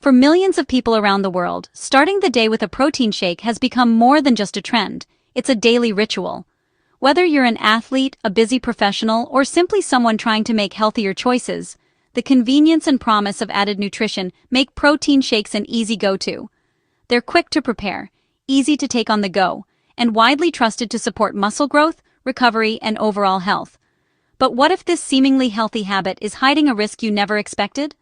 For millions of people around the world, starting the day with a protein shake has become more than just a trend. It's a daily ritual. Whether you're an athlete, a busy professional, or simply someone trying to make healthier choices, the convenience and promise of added nutrition make protein shakes an easy go-to. They're quick to prepare, easy to take on the go, and widely trusted to support muscle growth, recovery, and overall health. But what if this seemingly healthy habit is hiding a risk you never expected?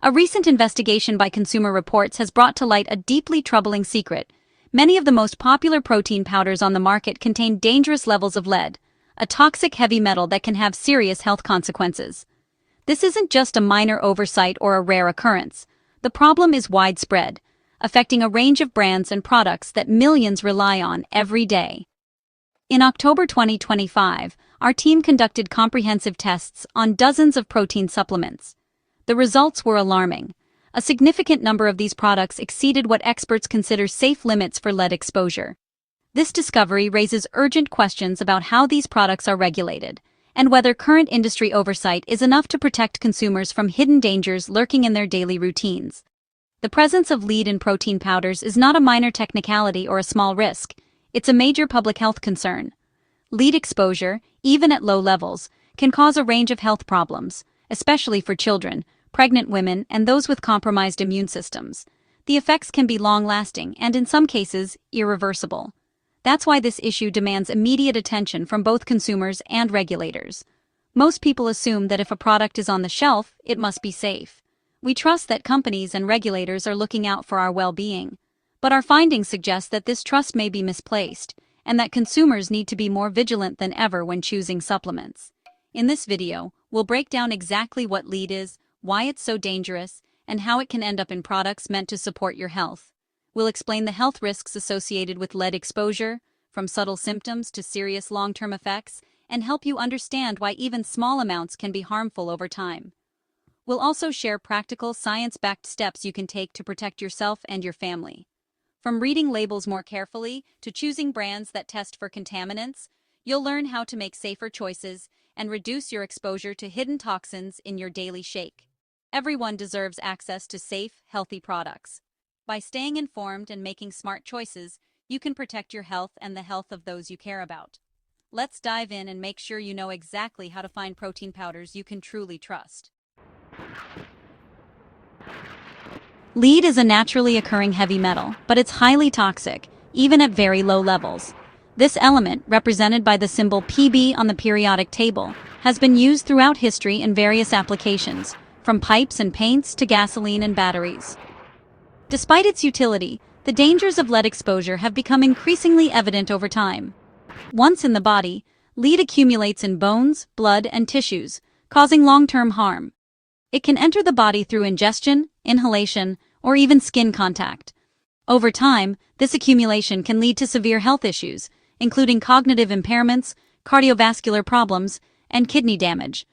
A recent investigation by Consumer Reports has brought to light a deeply troubling secret. Many of the most popular protein powders on the market contain dangerous levels of lead, a toxic heavy metal that can have serious health consequences. This isn't just a minor oversight or a rare occurrence. The problem is widespread, affecting a range of brands and products that millions rely on every day. In October 2025, our team conducted comprehensive tests on dozens of protein supplements. The results were alarming. A significant number of these products exceeded what experts consider safe limits for lead exposure. This discovery raises urgent questions about how these products are regulated, and whether current industry oversight is enough to protect consumers from hidden dangers lurking in their daily routines. The presence of lead in protein powders is not a minor technicality or a small risk. It's a major public health concern. Lead exposure, even at low levels, can cause a range of health problems, especially for children, pregnant women, and those with compromised immune systems. The effects can be long-lasting and, in some cases, irreversible. That's why this issue demands immediate attention from both consumers and regulators. Most people assume that if a product is on the shelf, it must be safe. We trust that companies and regulators are looking out for our well-being. But our findings suggest that this trust may be misplaced, and that consumers need to be more vigilant than ever when choosing supplements. In this video, we'll break down exactly what lead is, why it's so dangerous, and how it can end up in products meant to support your health. We'll explain the health risks associated with lead exposure, from subtle symptoms to serious long-term effects, and help you understand why even small amounts can be harmful over time. We'll also share practical, science-backed steps you can take to protect yourself and your family. From reading labels more carefully to choosing brands that test for contaminants, you'll learn how to make safer choices and reduce your exposure to hidden toxins in your daily shake. Everyone deserves access to safe, healthy products. By staying informed and making smart choices, you can protect your health and the health of those you care about. Let's dive in and make sure you know exactly how to find protein powders you can truly trust. Lead is a naturally occurring heavy metal, but it's highly toxic, even at very low levels. This element, represented by the symbol Pb on the periodic table, has been used throughout history in various applications, from pipes and paints to gasoline and batteries. Despite its utility, the dangers of lead exposure have become increasingly evident over time. Once in the body, lead accumulates in bones, blood, and tissues, causing long-term harm. It can enter the body through ingestion, inhalation, or even skin contact. Over time, this accumulation can lead to severe health issues, including cognitive impairments, cardiovascular problems, and kidney damage.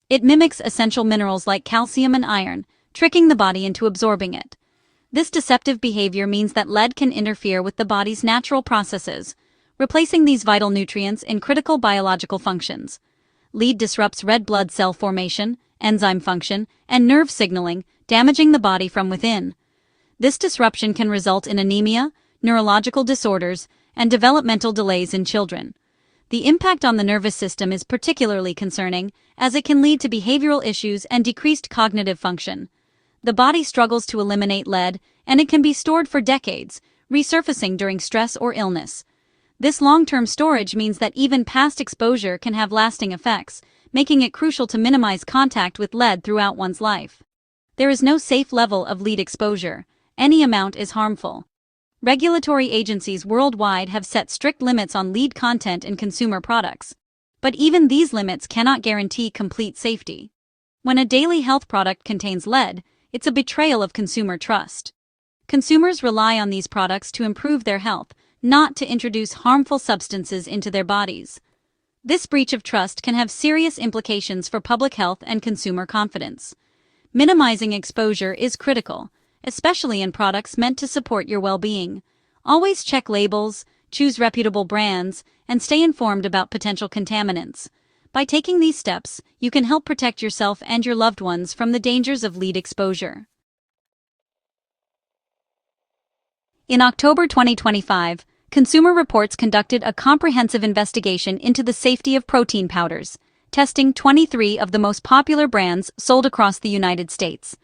It mimics essential minerals like calcium and iron, tricking the body into absorbing it. This deceptive behavior means that lead can interfere with the body's natural processes, replacing these vital nutrients in critical biological functions. Lead disrupts red blood cell formation, enzyme function, and nerve signaling, damaging the body from within. This disruption can result in anemia, neurological disorders, and developmental delays in children. The impact on the nervous system is particularly concerning, as it can lead to behavioral issues and decreased cognitive function. The body struggles to eliminate lead, and it can be stored for decades, resurfacing during stress or illness. This long-term storage means that even past exposure can have lasting effects, making it crucial to minimize contact with lead throughout one's life. There is no safe level of lead exposure. Any amount is harmful. Regulatory agencies worldwide have set strict limits on lead content in consumer products. But even these limits cannot guarantee complete safety. When a daily health product contains lead, it's a betrayal of consumer trust. Consumers rely on these products to improve their health, not to introduce harmful substances into their bodies. This breach of trust can have serious implications for public health and consumer confidence. Minimizing exposure is critical, especially in products meant to support your well-being. Always check labels, choose reputable brands, and stay informed about potential contaminants. By taking these steps, you can help protect yourself and your loved ones from the dangers of lead exposure. In October 2025, Consumer Reports conducted a comprehensive investigation into the safety of protein powders, testing 23 of the most popular brands sold across the United States.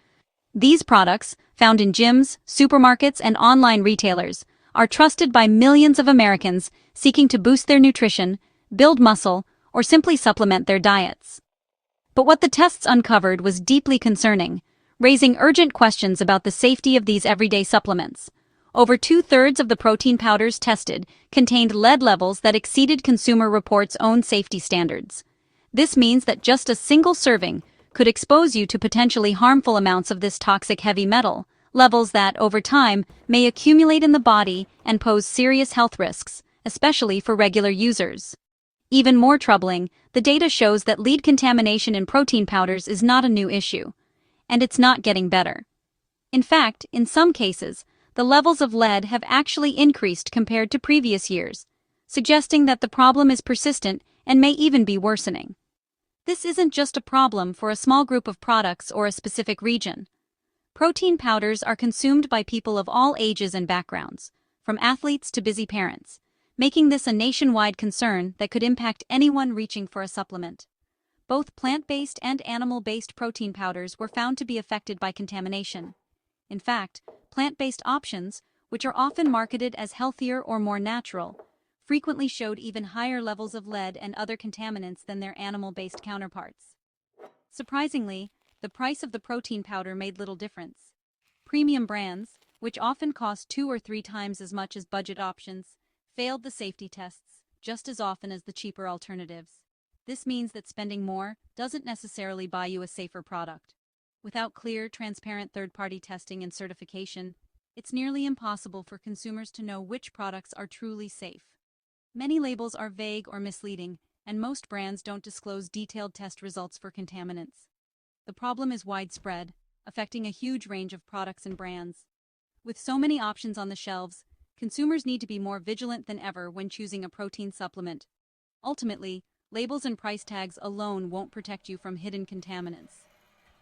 These products, found in gyms, supermarkets, and online retailers, are trusted by millions of Americans seeking to boost their nutrition, build muscle, or simply supplement their diets. But what the tests uncovered was deeply concerning, raising urgent questions about the safety of these everyday supplements. Over 2/3 of the protein powders tested contained lead levels that exceeded Consumer Reports' own safety standards. This means that just a single serving could expose you to potentially harmful amounts of this toxic heavy metal, levels that, over time, may accumulate in the body and pose serious health risks, especially for regular users. Even more troubling, the data shows that lead contamination in protein powders is not a new issue, and it's not getting better. In fact, in some cases, the levels of lead have actually increased compared to previous years, suggesting that the problem is persistent and may even be worsening. This isn't just a problem for a small group of products or a specific region. Protein powders are consumed by people of all ages and backgrounds, from athletes to busy parents, making this a nationwide concern that could impact anyone reaching for a supplement. Both plant-based and animal-based protein powders were found to be affected by contamination. In fact, plant-based options, which are often marketed as healthier or more natural, frequently showed even higher levels of lead and other contaminants than their animal-based counterparts. Surprisingly, the price of the protein powder made little difference. Premium brands, which often cost 2 or 3 times as much as budget options, failed the safety tests just as often as the cheaper alternatives. This means that spending more doesn't necessarily buy you a safer product. Without clear, transparent third-party testing and certification, it's nearly impossible for consumers to know which products are truly safe. Many labels are vague or misleading, and most brands don't disclose detailed test results for contaminants. The problem is widespread, affecting a huge range of products and brands. With so many options on the shelves, consumers need to be more vigilant than ever when choosing a protein supplement. Ultimately, labels and price tags alone won't protect you from hidden contaminants.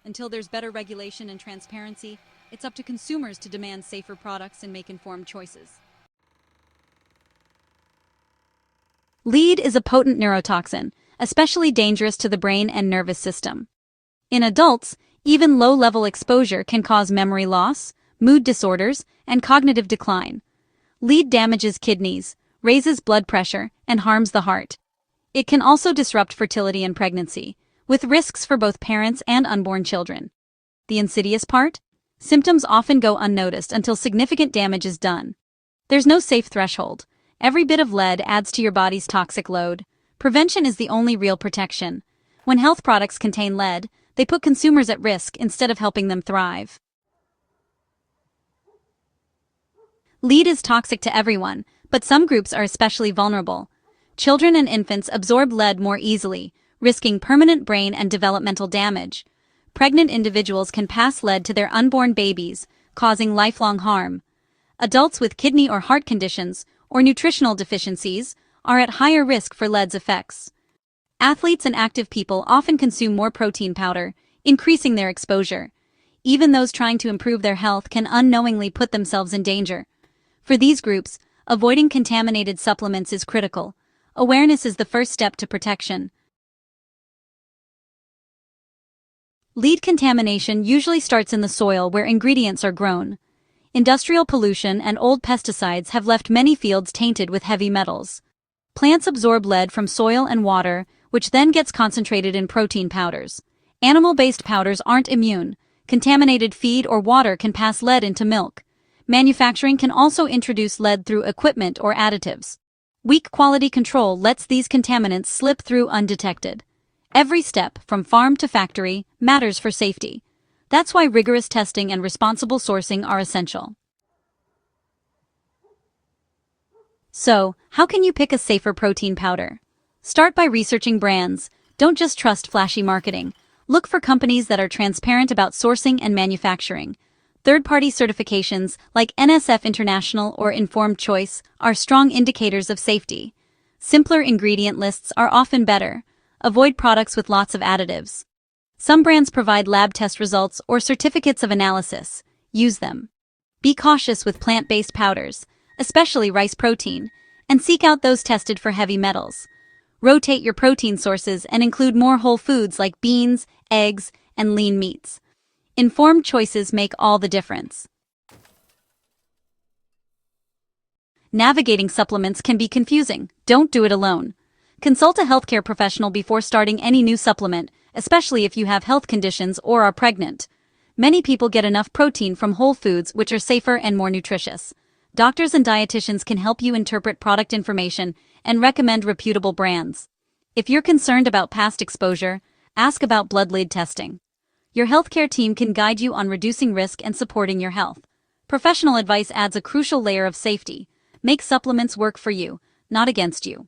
Until there's better regulation and transparency, it's up to consumers to demand safer products and make informed choices. Lead is a potent neurotoxin, especially dangerous to the brain and nervous system. In adults, even low-level exposure can cause memory loss, mood disorders, and cognitive decline. Lead damages kidneys, raises blood pressure, and harms the heart. It can also disrupt fertility and pregnancy, with risks for both parents and unborn children. The insidious part? Symptoms often go unnoticed until significant damage is done. There's no safe threshold. Every bit of lead adds to your body's toxic load. Prevention is the only real protection. When health products contain lead, they put consumers at risk instead of helping them thrive. Lead is toxic to everyone, but some groups are especially vulnerable. Children and infants absorb lead more easily, risking permanent brain and developmental damage. Pregnant individuals can pass lead to their unborn babies, causing lifelong harm. Adults with kidney or heart conditions or nutritional deficiencies are at higher risk for lead's effects. Athletes and active people often consume more protein powder, increasing their exposure. Even those trying to improve their health can unknowingly put themselves in danger. For these groups, avoiding contaminated supplements is critical. Awareness is the first step to protection. Lead contamination usually starts in the soil where ingredients are grown. Industrial pollution and old pesticides have left many fields tainted with heavy metals. Plants absorb lead from soil and water, which then gets concentrated in protein powders. Animal-based powders aren't immune. Contaminated feed or water can pass lead into milk. Manufacturing can also introduce lead through equipment or additives. Weak quality control lets these contaminants slip through undetected. Every step, from farm to factory, matters for safety. That's why rigorous testing and responsible sourcing are essential. So, how can you pick a safer protein powder? Start by researching brands. Don't just trust flashy marketing. Look for companies that are transparent about sourcing and manufacturing. Third-party certifications like NSF International or Informed Choice are strong indicators of safety. Simpler ingredient lists are often better. Avoid products with lots of additives. Some brands provide lab test results or certificates of analysis. Use them. Be cautious with plant-based powders, especially rice protein, and seek out those tested for heavy metals. Rotate your protein sources and include more whole foods like beans, eggs, and lean meats. Informed choices make all the difference. Navigating supplements can be confusing. Don't do it alone. Consult a healthcare professional before starting any new supplement, especially if you have health conditions or are pregnant. Many people get enough protein from whole foods, which are safer and more nutritious. Doctors and dietitians can help you interpret product information and recommend reputable brands. If you're concerned about past exposure, ask about blood lead testing. Your healthcare team can guide you on reducing risk and supporting your health. Professional advice adds a crucial layer of safety. Make supplements work for you, not against you.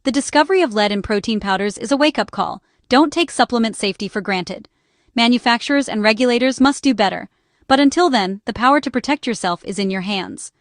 The discovery of lead in protein powders is a wake-up call. Don't take supplement safety for granted. Manufacturers and regulators must do better. But until then, the power to protect yourself is in your hands.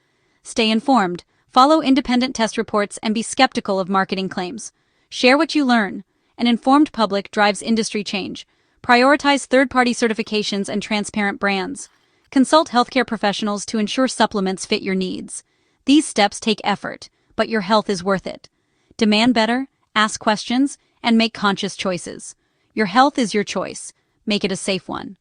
Stay informed, follow independent test reports, and be skeptical of marketing claims. Share what you learn. An informed public drives industry change. Prioritize third-party certifications and transparent brands. Consult healthcare professionals to ensure supplements fit your needs. These steps take effort, but your health is worth it. Demand better, ask questions, and make conscious choices. Your health is your choice. Make it a safe one.